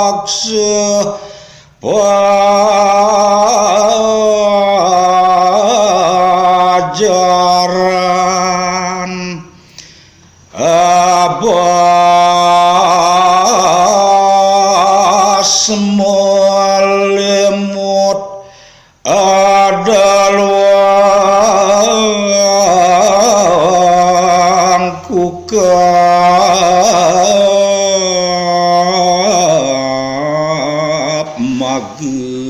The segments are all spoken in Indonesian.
paksa pajaran abas molimut adalah kukap mageng.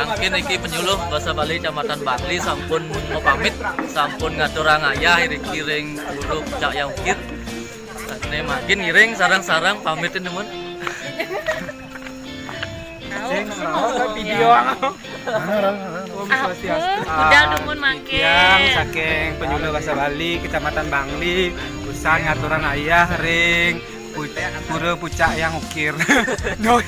Mungkin iki penyuluh bahasa Bali Kecamatan Bangli sampun mau pamit, sampun ngaturang ayah iring buruk cak yang ukir. Ini makin ngiring sarang-sarang pamitin teman. Video udah dumun makin yang saking penyuluh bahasa Bali Kecamatan Bangli usaha ngaturan ayah ring pura pucak yang ukir. No,